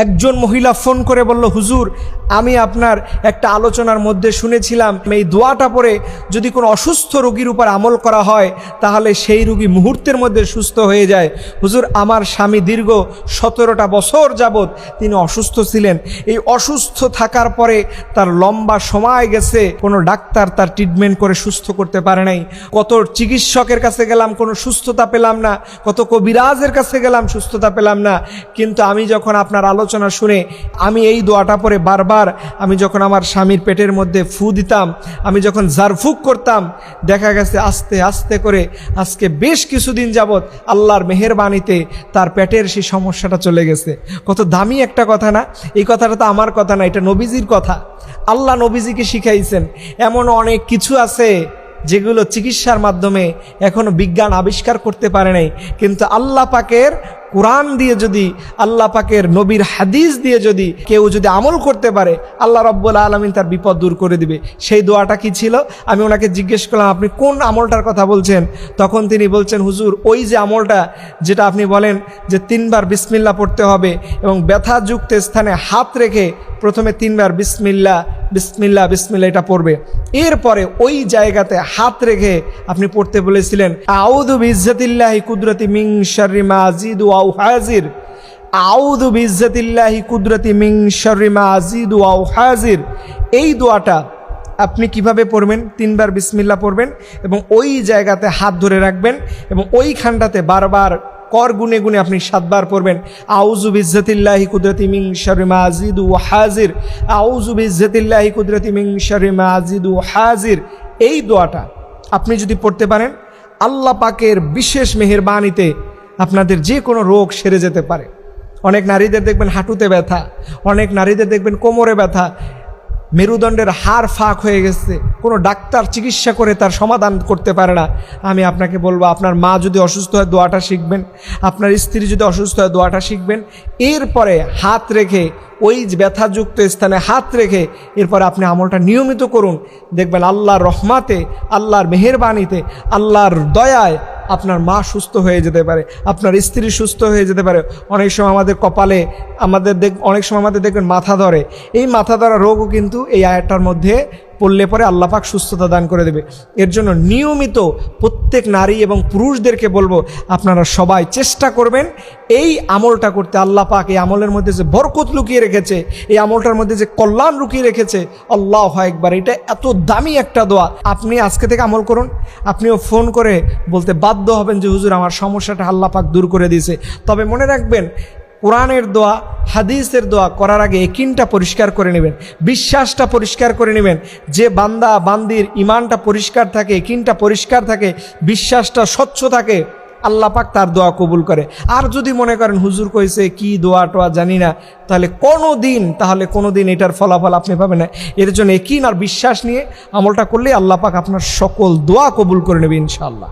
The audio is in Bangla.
একজন মহিলা ফোন করে বলল, হুজুর আমি আপনার একটা আলোচনার মধ্যে শুনেছিলাম এই দোয়াটা পড়ে যদি কোনো অসুস্থ রোগীর উপর আমল করা হয় তাহলে সেই রোগী মুহূর্তের মধ্যে সুস্থ হয়ে যায়। হুজুর আমার স্বামী দীর্ঘ 17টা বছর যাবৎ তিনি অসুস্থ ছিলেন, এই অসুস্থ থাকার পরে তার লম্বা সময় গেছে, কোনো ডাক্তার তার ট্রিটমেন্ট করে সুস্থ করতে পারে নাই, কত চিকিৎসকের কাছে গেলাম কোনো সুস্থতা পেলাম না, কত কবিরাজের কাছে গেলাম সুস্থতা পেলাম না, কিন্তু আমি যখন আপনার আলোচনা শুনে আমি এই দোয়াটা পরে বারবার আমি যখন আমার স্বামীর পেটের মধ্যে ফু দিতাম, আমি যখন জারফুক করতাম, দেখা গেছে আস্তে আস্তে করে আজকে বেশ কিছুদিন যাবৎ আল্লাহর মেহেরবানিতে তার পেটের সেই সমস্যাটা চলে গেছে। কত দামি একটা কথা না? এই কথাটা তো আমার কথা না, এটা নবীজির কথা। আল্লাহ নবীজিকে শিখাইছেন। এমন অনেক কিছু আছে যেগুলো চিকিৎসার মাধ্যমে এখনো বিজ্ঞান আবিষ্কার করতে পারে নাই, কিন্তু আল্লাহ পাকের কোরআন দিয়ে যদি, আল্লাহ পাকের নবীর হাদিস দিয়ে যদি কেউ যদি আমল করতে পারে, আল্লাহ রাব্বুল আলামিন তার বিপদ দূর করে দিবে। সেই দোয়াটা কি ছিল? আমি ওনাকে জিজ্ঞেস করলাম, আপনি কোন আমলটার কথা বলছেন? তখন তিনি বলছেন, হুজুর ওই যে আমলটা যেটা আপনি বলেন যে 3 বার বিসমিল্লাহ পড়তে হবে এবং ব্যথাযুক্ত স্থানে হাত রেখে প্রথমে 3 বার বিসমিল্লাহ বিসমিল্লাহ বিসমিল্লাহ এটা পড়বে, এরপরে ওই জায়গাতে হাত রেখে আপনি পড়তে বলেছিলেন আউযু বিইজ্জাতিল্লাহি কুদরতি মিন শাররি মা আজিদু আও হাজির, আউযু বিইজ্জাতিল্লাহি কুদরতি মিন শাররি মা আজিদু আও হাজির। এই দোয়াটা আপনি কিভাবে পড়বেন? 3 বার বিসমিল্লাহ পড়বেন এবং ওই জায়গাতে হাত ধরে রাখবেন এবং ওইখানটাতে বারবার কর গুনে গুনে আপনি 7 বার পড়বেন আউযু বিইজ্জাতিল্লাহি কুদরতি মিন শাররি মা আজিদু ওয়া হাজির, আউযু বিইজ্জাতিল্লাহি কুদরতি মিন শাররি মা আজিদু ওয়া হাজির। এই দোয়াটা আপনি যদি পড়তে পারেন, আল্লাহ পাকের বিশেষ মেহেরবানিতে আপনাদের যে কোনো রোগ সেরে যেতে পারে। অনেক নারীদের দেখবেন হাঁটুতে ব্যথা, অনেক নারীদের দেখবেন কোমরে ব্যথা, মেরুদণ্ডের হাড় ফাঁক হয়ে গেছে, কোনো ডাক্তার চিকিৎসা করে তার সমাধান করতে পারে না। আমি আপনাকে বলবো, আপনার মা যদি অসুস্থ হয় দোয়াটা শিখবেন, আপনার স্ত্রী যদি অসুস্থ হয় দোয়াটা শিখবেন, এরপরে হাত রেখে ওই ব্যথাযুক্ত স্থানে হাত রেখে এরপরে আপনি আমলটা নিয়মিত করুন। দেখবেন আল্লাহর রহমাতে, আল্লাহর মেহেরবানিতে, আল্লাহর দয়ায় আপনার মা সুস্থ হয়ে যেতে পারে, আপনার স্ত্রী সুস্থ হয়ে যেতে পারে। অনেক সময় আমাদের কপালে অনেক সময় আমাদের দেখবেন মাথা ধরে, এই মাথা ধরা রোগও কিন্তু এই আয়াতটার মধ্যে পড়লে পরে আল্লাহ পাক সুস্থতা দান করে দেবে। এর জন্য নিয়মিত প্রত্যেক নারী এবং পুরুষদেরকে বলবো, আপনারা সবাই চেষ্টা করবেন এই আমলটা করতে। আল্লাহ পাক এই আমলের মধ্যে যে বরকত লুকিয়ে রেখেছে, এই আমলটার মধ্যে যে কল্যাণ লুকিয়ে রেখেছে, আল্লাহু আকবার, এটা এত দামি একটা দোয়া। আপনি আজকে থেকে আমল করুন। আপনিও ফোন করে বলতে বাধ্য হবেন যে হুজুর আমার সমস্যাটা আল্লাহ পাক দূর করে দিয়েছে। তবে মনে রাখবেন, কোরআনের দোয়া, হাদিসের দোয়া করার আগে ইয়াকিনটা পরিষ্কার করে নেবেন, বিশ্বাসটা পরিষ্কার করে নেবেন। যে বান্দা বান্দির ইমানটা পরিষ্কার থাকে, ইয়াকিনটা পরিষ্কার থাকে, বিশ্বাসটা স্বচ্ছ থাকে, আল্লাহ পাক তার দোয়া কবুল করে। আর যদি মনে করেন হুজুর কইছে কি দোয়া টোয়া জানি না, তাহলে কোনো দিন এটার ফলাফল আপনি পাবেন না। এর জন্য ইয়াকিন আর বিশ্বাস নিয়ে আমলটা করলে আল্লাহ পাক আপনার সকল দোয়া কবুল করে নেবে ইনশাআল্লাহ।